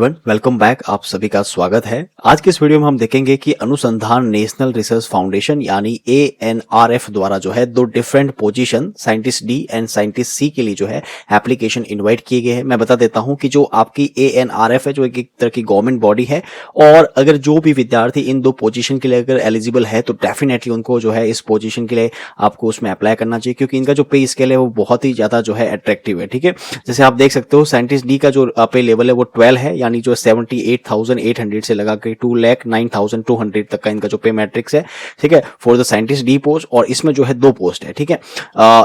Welcome back. आप सभी का स्वागत है। आज के इस वीडियो में हम देखेंगे कि अनुसंधान नेशनल रिसर्च फाउंडेशन यानी ANRF द्वारा जो है दो different position scientist D and scientist C के लिए जो है एप्लीकेशन इनवाइट किए गए हैं। मैं बता देता हूं कि जो आपकी ANRF है जो एक तरह की गवर्नमेंट बॉडी है, और अगर जो भी विद्यार्थी इन दो पोजीशन के लिए अगर एलिजिबल है तो डेफिनेटली उनको जो है इस पोजीशन के लिए आपको उसमें अप्लाई करना चाहिए, क्योंकि इनका जो पे स्केल है वो बहुत ही ज्यादा जो है अट्रैक्टिव है। ठीक है, जैसे आप देख सकते हो साइंटिस्ट डी का जो पे लेवल है वो 12 है, यानी जो 78,800 से लगा के 2,09,200 तक का इनका जो पे मैट्रिक्स है। ठीक है, for the scientist D post, और इसमें जो है दो पोस्ट है। ठीक है,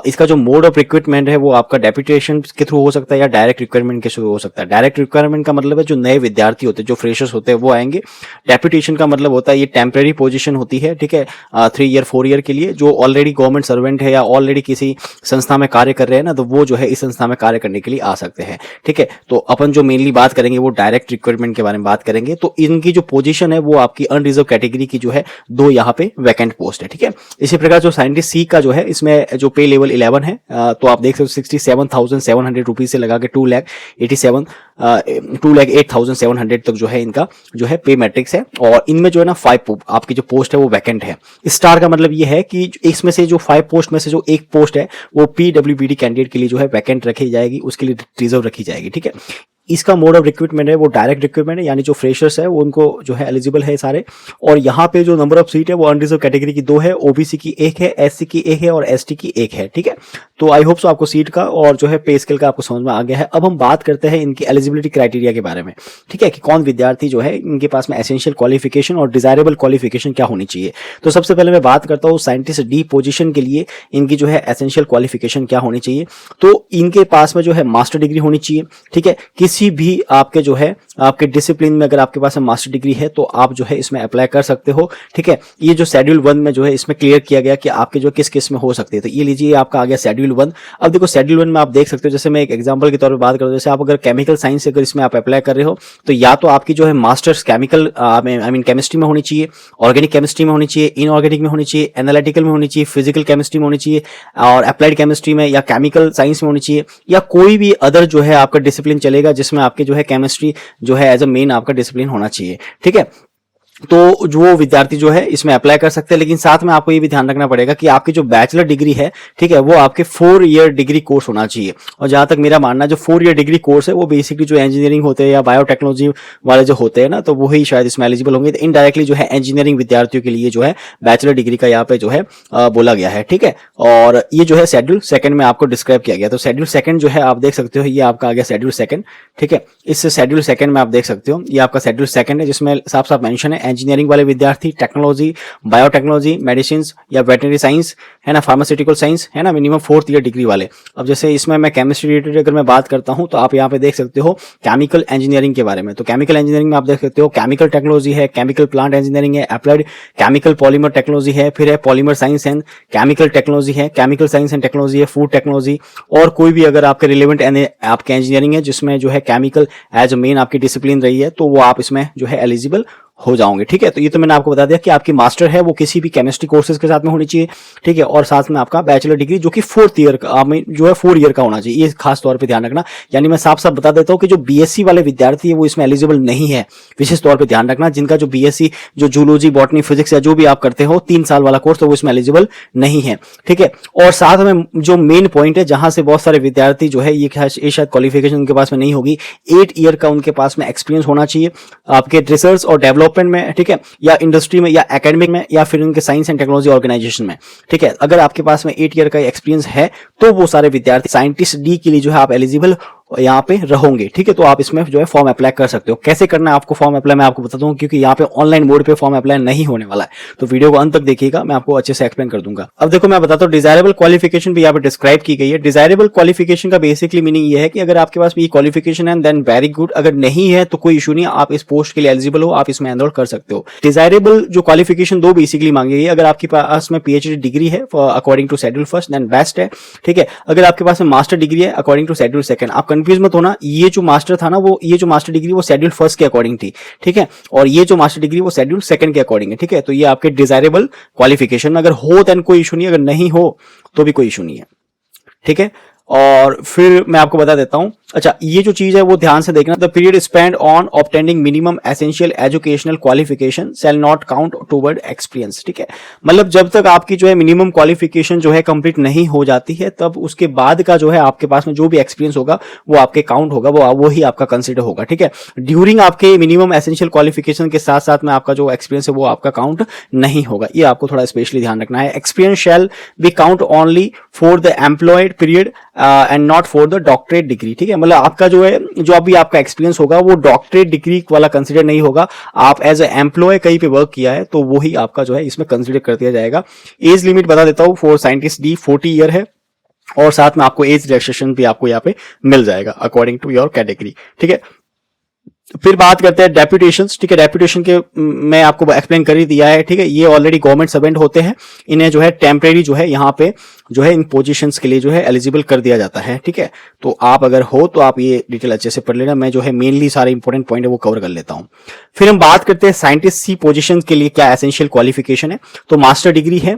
इसका जो मोड ऑफ रिक्रूटमेंट है वो आपका डेप्यूटेशन के थ्रू हो सकता है या डायरेक्ट रिक्वायरमेंट के थ्रू हो सकता है। डायरेक्ट रिक्वायरमेंट का मतलब है जो नए विद्यार्थी होते हैं, जो फ्रेशर्स होते हैं वो आएंगे। डेप्यूटेशन का मतलब होता है ये टेम्परेरी पोजीशन होती है। ठीक है, 3 ईयर 4 ईयर के लिए जो ऑलरेडी गवर्नमेंट सर्वेंट है या ऑलरेडी किसी संस्था में कार्य कर रहे हैं ना, तो वो जो है इस संस्था में कार्य करने के लिए आ सकते हैं। ठीक है, तो अपन जो मेनली बात करेंगे वो डायरेक्ट रिक्वायरमेंट के बारे में बात करेंगे। तो इनकी जो पोजीशन है वो आपकी अनरिजर्व कैटेगरी की जो है दो यहाँ पे वैकेंट पोस्ट है। ठीक है, इसी प्रकार जो साइंटिस्ट सी का जो है इसमें जो पे लेवल 11 है, तो आप देख सकते हो 67,700 रुपीज से लगा के 2,08,700 तक जो है इनका जो है पे मैट्रिक्स है। और इनमें जो है ना 5 आपकी जो पोस्ट है वो वैकेंट है। स्टार का मतलब ये है कि इसमें से जो 5 पोस्ट में से जो एक पोस्ट है वो PWBD कैंडिडेट के लिए जो है वैकेंट रखी जाएगी, उसके लिए रिजर्व रखी जाएगी। ठीक है, इसका मोड ऑफ रिक्रूटमेंट है वो डायरेक्ट रिक्रूटमेंट है, यानी जो फ्रेशर्स है वो उनको जो है एलिजिबल है सारे। और यहाँ पे जो नंबर ऑफ सीट है वो अनरिजर्व कैटेगरी की 2 है, OBC की 1 है, SC की 1 है और ST की 1 है। ठीक है, तो आई होप सो आपको सीट का और जो है पे स्केल का आपको समझ में आ गया है। अब हम बात करते हैं इनकी एलिजिबिलिटी क्राइटेरिया के बारे में। ठीक है, कि कौन विद्यार्थी जो है इनके पास में एसेंशियल क्वालिफिकेशन और डिजायरेबल क्वालिफिकेशन क्या होनी चाहिए। तो सबसे पहले मैं बात करता हूँ साइंटिस्ट डी पोजीशन के लिए इनकी जो है एसेंशियल क्वालिफिकेशन क्या होनी चाहिए। तो इनके पास में जो है मास्टर डिग्री होनी चाहिए। ठीक है, किसी भी आपके जो है आपके डिसिप्लिन में अगर आपके पास मास्टर डिग्री है तो आप जो है इसमें अप्लाई कर सकते हो। ठीक है, ये जो शेड्यूल 1 में जो है इसमें क्लियर किया गया कि आपके जो किस किस में हो सकते हैं। तो ये लीजिए आपका आ गया शेड्यूल 1। अब देखो शेड्यूल 1 में आप देख सकते हो, जैसे मैं एक एग्जांपल के तौर पे बात करूं, जैसे आप अगर केमिकल साइंस से अगर इसमें आप अप्लाई कर रहे हो तो या तो आपकी जो है masters chemical I mean chemistry में होनी चाहिए, ऑर्गेनिक केमिस्ट्री में होनी चाहिए, इनऑर्गेनिक में होनी चाहिए, एनालिटिकल में होनी चाहिए, फिजिकल केमिस्ट्री में होनी चाहिए और अप्लाइड केमिस्ट्री में या केमिकल साइंस में होनी चाहिए, या कोई भी अदर जो है आपका डिसिप्लिन चलेगा जिसमें आपके जो है केमिस्ट्री जो है एज अ मेन आपका डिसिप्लिन होना चाहिए। ठीक है, तो जो विद्यार्थी जो है इसमें अप्लाई कर सकते हैं, लेकिन साथ में आपको ये भी ध्यान रखना पड़ेगा कि आपकी जो बैचलर डिग्री है, ठीक है, वो आपके 4 ईयर डिग्री कोर्स होना चाहिए। और जहां तक मेरा मानना है जो 4 ईयर डिग्री कोर्स है वो बेसिकली जो इंजीनियरिंग होते हैं या बायोटेक्नोलॉजी वाले जो होते हैं ना, तो वही शायद इसमें एलिजिबल होंगे। तो इनडायरेक्टली जो है इंजीनियरिंग विद्यार्थियों के लिए जो है बैचलर डिग्री का यहाँ पे जो है बोला गया है। ठीक है, और ये जो है शेड्यूल 2 में आपको डिस्क्राइब किया गया। तो शेड्यूल 2 जो है आप देख सकते हो, ये आपका आ गया शेड्यूल 2। ठीक है, इस शेड्यूल 2 में आप देख सकते हो ये आपका शेड्यूल 2 है, जिसमें साफ साफ मेंशन है इंजीनियरिंग वाले विद्यार्थी, टेक्नोलॉजी, बायोटेक्नोलॉजी, मेडिसिन या वेटनरी साइंस है ना, फार्मास्यूटिकल साइंस है ना, मिनिमम 4th ईयर डिग्री वाले। अब जैसे इसमें मैं केमिस्ट्री रिलेटेड अगर मैं बात करता हूं तो आप यहाँ पे देख सकते हो केमिकल इंजीनियरिंग के बारे में। तो केमिकल इंजीनियरिंग में आप देख सकते हो केमिकल टेक्नोलॉजी है, केमिकल प्लांट इंजीनियरिंग है, अप्लाइड केमिकल पॉलीमर टेक्नोलॉजी है, फिर है polymer science and chemical technology है, केमिकल साइंस एंड टेक्नोलॉजी है, फूड टेक्नोलॉजी, और कोई भी अगर आपके रिलेवेंट आपके इंजीनियरिंग है जिसमें जो है केमिकल एज अ मेन आपकी डिसिप्लिन रही है, तो वो आप इसमें जो है एलिजिबल हो जाओगे। ठीक है, तो ये तो मैंने आपको बता दिया कि आपकी मास्टर है वो किसी भी केमिस्ट्री कोर्सेज के साथ में होनी चाहिए। ठीक है, और साथ में आपका बैचलर डिग्री जो कि 4th ईयर का जो है 4 ईयर का होना चाहिए, ये खास तौर पे ध्यान रखना। यानी मैं साफ साफ बता देता हूं कि जो BSc वाले विद्यार्थी है वो इसमें एलिजिबल नहीं है, विशेष तौर पर ध्यान रखना। जिनका जो BSc जो जूलॉजी, बॉटनी, फिजिक्स या जो भी आप करते हो 3 साल वाला कोर्स, तो वो इसमें एलिजिबल नहीं है। ठीक है, और साथ में जो मेन पॉइंट है जहां से बहुत सारे विद्यार्थी जो है ये शायद क्वालिफिकेशन उनके पास में नहीं होगी, 8 ईयर का उनके पास में एक्सपीरियंस होना चाहिए आपके रिसर्च और डेवलपमेंट में। ठीक है, या इंडस्ट्री में या एकेडमिक में या फिर उनके साइंस एंड टेक्नोलॉजी ऑर्गेनाइजेशन में। ठीक है, अगर आपके पास में 8 ईयर का एक्सपीरियंस है तो वो सारे विद्यार्थी साइंटिस्ट डी के लिए जो है आप एलिजिबल यहाँ पे रहोगे। ठीक है, तो आप इसमें जो है फॉर्म अप्लाई कर सकते हो। कैसे करना है आपको फॉर्म अप्लाई मैं आपको बताता हूँ, क्योंकि यहाँ पे ऑनलाइन मोड पे फॉर्म अप्लाई नहीं होने वाला है, तो वीडियो को अंत तक देखिएगा, मैं आपको अच्छे से एक्सप्लेन कर दूंगा। अब देखो मैं बताता हूँ, डिजायरेबल क्वालिफिकेशन भी यहाँ पे डिस्क्राइब की गई है। डिजायरेबल क्वालिफिकेशन का बेसिकली मीनिंग ये है कि अगर आपके पास ये क्वालिफिकेशन है देन वेरी गुड, अगर नहीं है तो कोई इशू नहीं, आप इस पोस्ट के लिए एलिजिबल हो, आप इसमें एनरोल कर सकते हो। डिजायरेबल जो क्वालिफिकेशन दो बेसिकली मांगी गई, अगर आपके पास में PhD डिग्री है according to schedule 1 then best है। ठीक है, अगर आपके पास में मास्टर डिग्री है अकॉर्डिंग टू शेड्यूल 2, आप कंफ्यूज मत होना, ये जो मास्टर था ना वो ये जो मास्टर डिग्री वो शेड्यूल 1 के अकॉर्डिंग थी। ठीक है, और ये जो मास्टर डिग्री वो शेड्यूल 2 के अकॉर्डिंग है। ठीक है, तो ये आपके डिजायरेबल क्वालिफिकेशन अगर हो देन कोई इशू नहीं, अगर नहीं हो तो भी कोई इशू नहीं है। ठीक है, और फिर मैं आपको बता देता हूं अच्छा, ये जो चीज है वो ध्यान से देखना, the period spend on obtaining minimum essential educational qualification shall not count toward experience. ठीक है, मतलब जब तक आपकी जो है मिनिमम क्वालिफिकेशन जो है कंप्लीट नहीं हो जाती है, तब उसके बाद का जो है आपके पास में जो भी एक्सपीरियंस होगा वो आपके काउंट होगा, वो ही आपका कंसिडर होगा। ठीक है, ड्यूरिंग आपके मिनिमम एसेंशियल क्वालिफिकेशन के साथ साथ में आपका जो एक्सपीरियंस है वो आपका काउंट नहीं होगा। ये आपको थोड़ा स्पेशली ध्यान रखना है। Experience shall be count only for the employed period and not for the doctorate degree. ठीक है, मतलब आपका जो है जो अभी आपका एक्सपीरियंस होगा वो डॉक्टरेट डिग्री वाला कंसीडर नहीं होगा। आप एज ए एम्प्लॉय कहीं पे वर्क किया है तो वो ही आपका जो है इसमें कंसीडर कर दिया जाएगा। एज लिमिट बता देता हूं, फॉर साइंटिस्ट डी 40 ईयर है, और साथ में आपको एज रिलैक्सेशन भी आपको यहाँ पे मिल जाएगा अकॉर्डिंग टू योर कैटेगरी। ठीक है, फिर बात करते हैं डेप्यूटेशन। ठीक है, डेप्यूटेशन के मैं आपको एक्सप्लेन कर ही दिया है। ठीक है, ये ऑलरेडी गवर्नमेंट सर्वेंट होते हैं, इन्हें जो है टेम्परेरी जो है यहाँ पे जो है इन पोजीशंस के लिए जो है एलिजिबल कर दिया जाता है। ठीक है, तो आप अगर हो तो आप ये डिटेल अच्छे से पढ़ लेना, मैं जो है मेनली सारे इंपॉर्टेंट पॉइंट है वो कवर कर लेता हूं। फिर हम बात करते हैं साइंटिस्ट सी पोजीशन के लिए क्या एसेंशियल क्वालिफिकेशन है। तो मास्टर डिग्री है,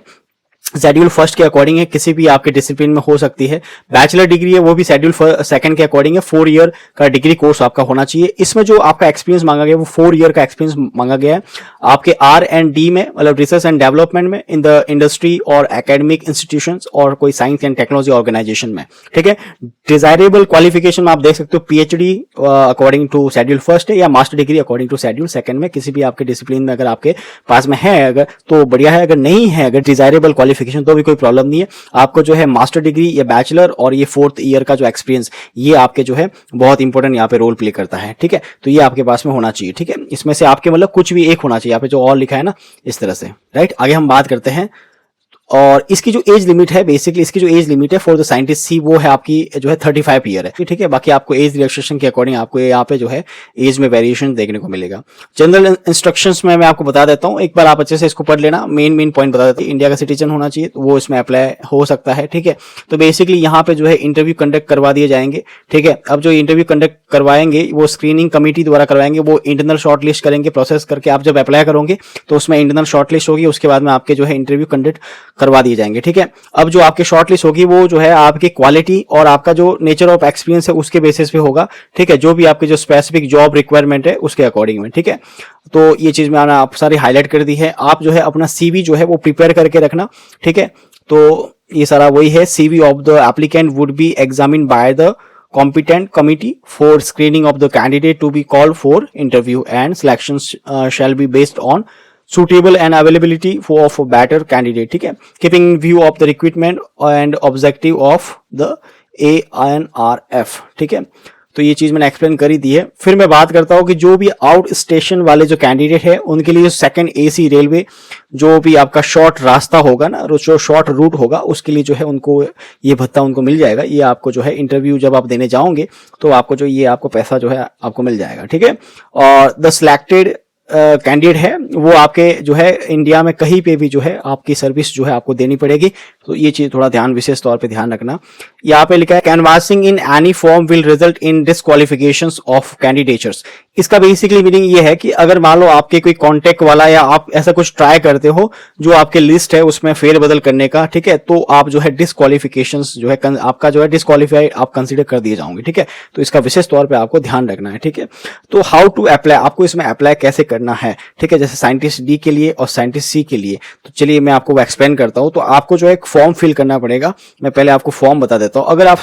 शेड्यूल फर्स्ट के अकॉर्डिंग है, किसी भी आपके डिसिप्लिन में हो सकती है। बैचलर डिग्री है, वो भी शेड्यूल सेकंड के अकॉर्डिंग है, 4 ईयर का डिग्री कोर्स आपका होना चाहिए। इसमें जो आपका एक्सपीरियंस मांगा गया है वो 4 ईयर का एक्सपीरियंस मांगा गया है। आपके R&D में, मतलब रिसर्च एंड डेवलपमेंट में, इन द इंडस्ट्री और एकेडमिक इंस्टीट्यूशंस और कोई साइंस एंड टेक्नोलॉजी ऑर्गेनाइजेशन में। ठीक है, डिजायरेबल क्वालिफिकेशन में आप देख सकते हो PhD according to schedule first है, या master degree according to schedule second में, किसी भी आपके डिसिप्लिन में अगर आपके पास में है अगर तो बढ़िया है, अगर नहीं है अगर डिजायरेबल क्वालिफिकेशन तो भी कोई प्रॉब्लम नहीं है। आपको जो है मास्टर डिग्री या बैचलर और ये 4th ईयर का जो एक्सपीरियंस ये आपके जो है बहुत इंपॉर्टेंट यहाँ पे रोल प्ले करता है। ठीक है, तो ये आपके पास में होना चाहिए। ठीक है, इसमें से आपके मतलब कुछ भी एक होना चाहिए, यहाँ पे जो और लिखा है ना इस तरह से, राइट। आगे हम बात करते हैं, और इसकी जो एज लिमिट है, बेसिकली इसकी जो एज लिमिट है फॉर द साइंटिस्ट सी वो है आपकी जो है 35 ईयर है। ठीक है, बाकी आपको एज रिलैक्सेशन के अकॉर्डिंग आपको यहाँ पे जो है एज में वेरिएशन देखने को मिलेगा। जनरल इंस्ट्रक्शंस में मैं आपको बता देता हूँ, एक बार आप अच्छे से इसको पढ़ लेना। मेन पॉइंट बता देते हैं, इंडिया का सिटीजन होना चाहिए तो वो इसमें अप्लाई हो सकता है। ठीक है, तो बेसिकली यहाँ पे जो है इंटरव्यू कंडक्ट करवा दिए जाएंगे। ठीक है, अब जो इंटरव्यू कंडक्ट करवाएंगे वो स्क्रीनिंग कमेटी द्वारा करवाएंगे, वो इंटरनल शॉर्ट लिस्ट करेंगे, प्रोसेस करके आप जब अप्लाई करोगे तो उसमें इंटरनल शॉर्ट लिस्ट होगी, उसके बाद में आपके जो है इंटरव्यू कंडक्ट करवा दिए जाएंगे। ठीक है, अब जो आपकी शॉर्ट लिस्ट होगी वो जो है आपकी क्वालिटी और आपका जो नेचर ऑफ एक्सपीरियंस है उसके बेसिस पे होगा। ठीक है, जो भी आपके जो स्पेसिफिक जॉब रिक्वायरमेंट है उसके अकॉर्डिंग में। ठीक है, तो ये चीज मैंने आप सारी हाईलाइट कर दी है। आप जो है अपना CV जो है वो प्रिपेयर करके रखना। ठीक है, तो ये सारा वही है, CV of the applicant would be examined by the competent committee for screening of the candidate to be called for interview, and selections shall be based on suitable and availability of a better candidate. ठीक है, keeping view of the recruitment and objective of the ANRF. ठीक है, तो ये चीज मैंने explain कर ही दी है। फिर मैं बात करता हूँ कि जो भी आउट स्टेशन वाले जो कैंडिडेट है उनके लिए सेकंड AC रेलवे जो भी आपका शॉर्ट रास्ता होगा ना, जो शॉर्ट रूट होगा उसके लिए जो है उनको ये भत्ता उनको मिल जाएगा। ये आपको जो है इंटरव्यू जब आप देने जाओगे तो आपको जो ये आपको पैसा जो है आपको मिल जाएगा। ठीक है, और द सिलेक्टेड कैंडिडेट है वो आपके जो है इंडिया में कहीं पे भी जो है आपकी सर्विस जो है आपको देनी पड़ेगी। तो ये चीज थोड़ा ध्यान विशेष तौर पे ध्यान रखना। यहाँ पे लिखा है canvassing in any form will result in disqualifications of candidatures. इसका बेसिकली मीनिंग ये है कि अगर मान लो आपके कोई कॉन्टेक्ट वाला या आप ऐसा कुछ ट्राई करते हो जो आपके लिस्ट है उसमें फेरबदल करने का, ठीक है, तो आप जो है डिस्क्वालिफिकेशंस जो है आपका जो है डिस्क्वालीफाइड आप कंसीडर कर दिए जाओगे। ठीक है, तो इसका विशेष तौर पर आपको ध्यान रखना है। ठीक है, तो हाउ टू अप्लाई, आपको इसमें अप्लाई कैसे करना है। ठीक है, जैसे साइंटिस्ट डी के लिए और साइंटिस्ट सी के लिए, तो चलिए मैं आपको एक्सप्लेन करता हूं। तो आपको जो एक फॉर्म फिल करना पड़ेगा। मैं पहले आपको फॉर्म बता देता हूं। अगर आप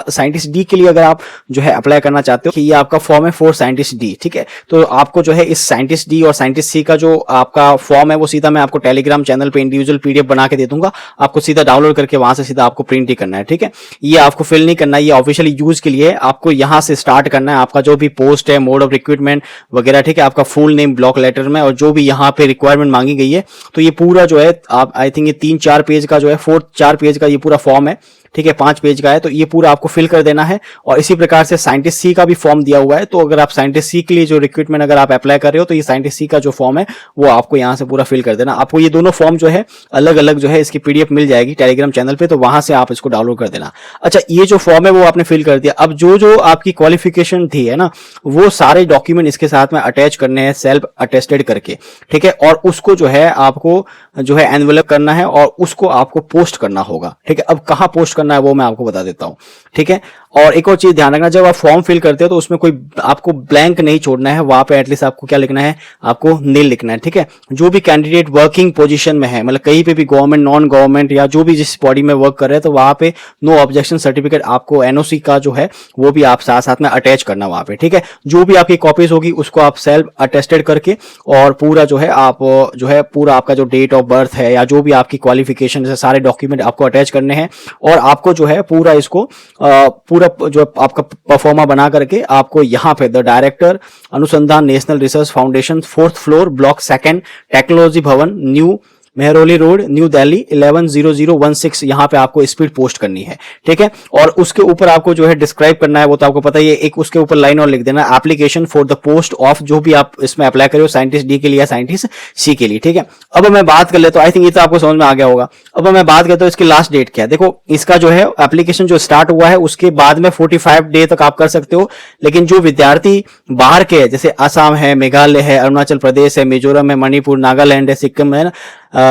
साइंटिस्ट डी के लिए अगर आप जो है अप्लाई करना चाहते हो कि ये आपका फॉर्म है फॉर साइंटिस्ट डी, ठीक है, तो आपको जो है इस साइंटिस्ट डी और साइंटिस्ट सी का जो आपका फॉर्म है वो सीधा मैं आपको टेलीग्राम चैनल पे इंडिविजुअल PDF बना के दे दूंगा। आपको सीधा डाउनलोड करके वहां से सीधा आपको प्रिंट ही करना है। ठीक है, ये आपको फिल नहीं करना है, ये ऑफिशियली यूज के लिए आपको यहां से स्टार्ट करना है। आपका जो भी पोस्ट है, मोड ऑफ रिक्रूटमेंट वगैरह, ठीक है, आपका फुल नेम ब्लॉक लेटर में और जो भी यहाँ पे रिक्वायरमेंट मांगी गई है, तो ये पूरा जो है आप आई थिंक ये 3-4 पेज का जो है 4 पेज का ये पूरा फॉर्म है। ठीक है, 5 पेज का है, तो ये पूरा आपको फिल कर देना है। और इसी प्रकार से साइंटिस्ट सी का भी फॉर्म दिया हुआ है। तो अगर आप साइंटिस्ट सी के लिए जो रिक्रूटमेंट अगर आप अप्लाई कर रहे हो तो ये साइंटिस्ट सी का जो फॉर्म है वो आपको यहाँ से पूरा फिल कर देना। आपको ये दोनों फॉर्म जो है अलग अलग जो है इसकी PDF मिल जाएगी टेलीग्राम चैनल पे, तो वहां से आप इसको डाउनलोड कर देना। अच्छा, ये जो फॉर्म है वो आपने फिल कर दिया। अब जो आपकी क्वालिफिकेशन थी है ना, वो सारे डॉक्यूमेंट इसके साथ में अटैच करने हैं सेल्फ अटेस्टेड करके। ठीक है, और उसको जो है आपको जो है एनवेलप करना है और उसको आपको पोस्ट करना होगा। ठीक है, अब कहां पोस्ट करना है वो मैं आपको बता देता हूं। ठीक है, और एक और चीज ध्यान रखना, जब आप फॉर्म फिल करते हो तो उसमें कोई आपको ब्लैंक नहीं छोड़ना है, वहां पे एटलीस्ट आपको क्या लिखना है, आपको नील लिखना है, ठीक है। जो भी कैंडिडेट वर्किंग पोजीशन में है, मतलब कहीं पे भी गवर्नमेंट, नॉन गवर्नमेंट या जो भी जिस बॉडी में वर्क कर रहे हैं, तो वहां पे नो ऑब्जेक्शन सर्टिफिकेट आपको एनओसी का जो है वो भी आप साथ साथ में अटैच करना वहां पे, ठीक है। जो भी आपकी कॉपीज होगी उसको आप सेल्फ अटेस्टेड करके और पूरा जो है आप जो है पूरा आपका जो डेट ऑफ बर्थ है या जो भी आपकी क्वालिफिकेशन जैसे सारे डॉक्यूमेंट आपको अटैच करने हैं और आपको जो है पूरा इसको पूरा जो आपका परफॉर्मा बना करके आपको यहाँ पे द डायरेक्टर अनुसंधान national research foundation 4th floor block 2 technology Bhawan New Mehrauli road New Delhi 110016 यहाँ पे आपको स्पीड पोस्ट करनी है, ठीक है। और उसके ऊपर आपको जो है डिस्क्राइब करना है, वो तो आपको पता ही है, एक उसके ऊपर लाइन और लिख देना application for the post of, जो भी आप इसमें अप्लाई करो, साइंटिस्ट डी के लिए या साइंटिस्ट सी के लिए, ठीक है। अब मैं बात कर लेता हूँ, आई थिंक ये तो आपको समझ में आ गया होगा। अब मैं बात करता हूँ इसकी लास्ट डेट क्या है। देखो इसका जो है एप्लीकेशन जो स्टार्ट हुआ है उसके बाद में 45 डे तक आप कर सकते हो, लेकिन जो विद्यार्थी बाहर के जैसे असम है, मेघालय है, अरुणाचल प्रदेश है, मिजोरम है, मणिपुर, नागालैंड है, सिक्किम है ना,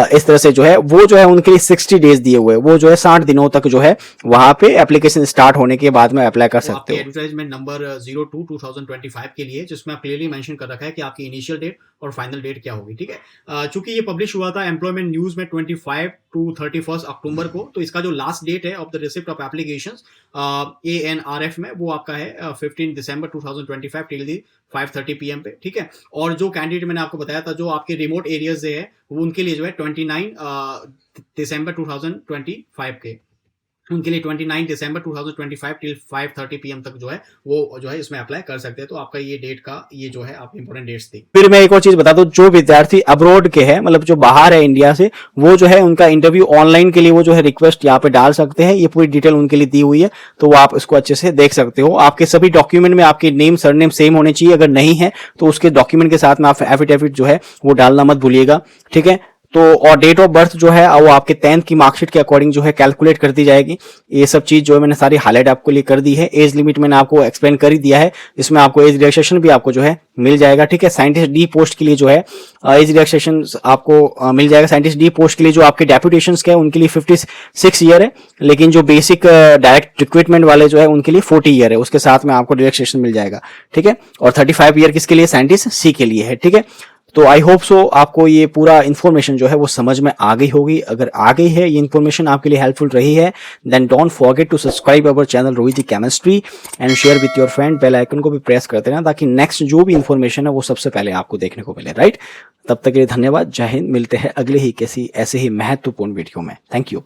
इस तरह से जो है वो जो है उनके लिए 60 डेज दिए हुए, वो जो है 60 दिनों तक जो है वहां पे एप्लीकेशन स्टार्ट होने के बाद में अप्लाई कर सकते हो। एडवर्टाइजमेंट नंबर 02/2025 के लिए जिसमें आप क्लियरली मेंशन कर रखा है कि आपकी इनिशियल डेट और फाइनल डेट क्या होगी, ठीक है। चूंकि ये पब्लिश हुआ था एम्प्लॉयमेंट न्यूज में 25 to 31 अक्टूबर को, तो इसका जो लास्ट डेट है of the receipt of applications ANRF में वो आपका है 15 दिसंबर 2025 टिल दी 5:30 PM पे, ठीक है। और जो कैंडिडेट मैंने आपको बताया था जो आपके रिमोट एरियाज से है वो उनके लिए जो है 29 दिसंबर 2025 के उनके लिए 29 दिसंबर 2025 टिल 5:30 PM तक जो है वो जो है इसमें अप्लाई कर सकते हैं। तो आपका ये डेट का ये जो है आप इंपॉर्टेंट डेट्स थी। फिर मैं एक और चीज बता दूं, जो विद्यार्थी अब्रॉड के हैं, मतलब जो बाहर है इंडिया से, वो जो है उनका इंटरव्यू ऑनलाइन के लिए वो जो है रिक्वेस्ट यहाँ पे डाल सकते हैं, ये पूरी डिटेल उनके लिए दी हुई है, तो वो आप इसको अच्छे से देख सकते हो। आपके सभी डॉक्यूमेंट में आपके नेम सरनेम सेम होने चाहिए, अगर नहीं है तो उसके डॉक्यूमेंट के साथ में आप एफिडेविट जो है वो डालना मत भूलिएगा, ठीक है। तो और डेट ऑफ बर्थ जो है वो आपके 10th की मार्कशीट के अकॉर्डिंग जो है कैलकुलेट कर दी जाएगी। ये सब चीज जो है मैंने सारी हाईलाइट आपको लिए कर दी है। एज लिमिट मैंने आपको एक्सप्लेन कर ही दिया है, इसमें आपको एज रिलैक्सेशन भी आपको जो है मिल जाएगा, ठीक है। साइंटिस्ट डी पोस्ट के लिए जो है एज रिलैक्सेशन आपको मिल जाएगा। साइंटिस्ट डी पोस्ट के लिए जो आपके डेप्यूटेशन के हैं उनके लिए 56 ईयर है, लेकिन जो बेसिक डायरेक्ट रिक्रूटमेंट वाले जो है उनके लिए 40 ईयर है, उसके साथ में आपको रिलैक्सेशन मिल जाएगा, ठीक है। और 35 ईयर किसके लिए, साइंटिस्ट सी के लिए है, ठीक है। तो आई होप सो आपको ये पूरा इन्फॉर्मेशन जो है वो समझ में आ गई होगी। अगर आ गई है ये इन्फॉर्मेशन आपके लिए हेल्पफुल रही है, then don't forget to subscribe our channel Rohit ji chemistry and share with your friend. Bell icon को भी प्रेस करते रहना ताकि नेक्स्ट जो भी इन्फॉर्मेशन है वो सबसे पहले आपको देखने को मिले, राइट। तब तक के लिए धन्यवाद, जय हिंद। मिलते हैं अगले ही किसी ऐसे ही महत्वपूर्ण वीडियो में। Thank you.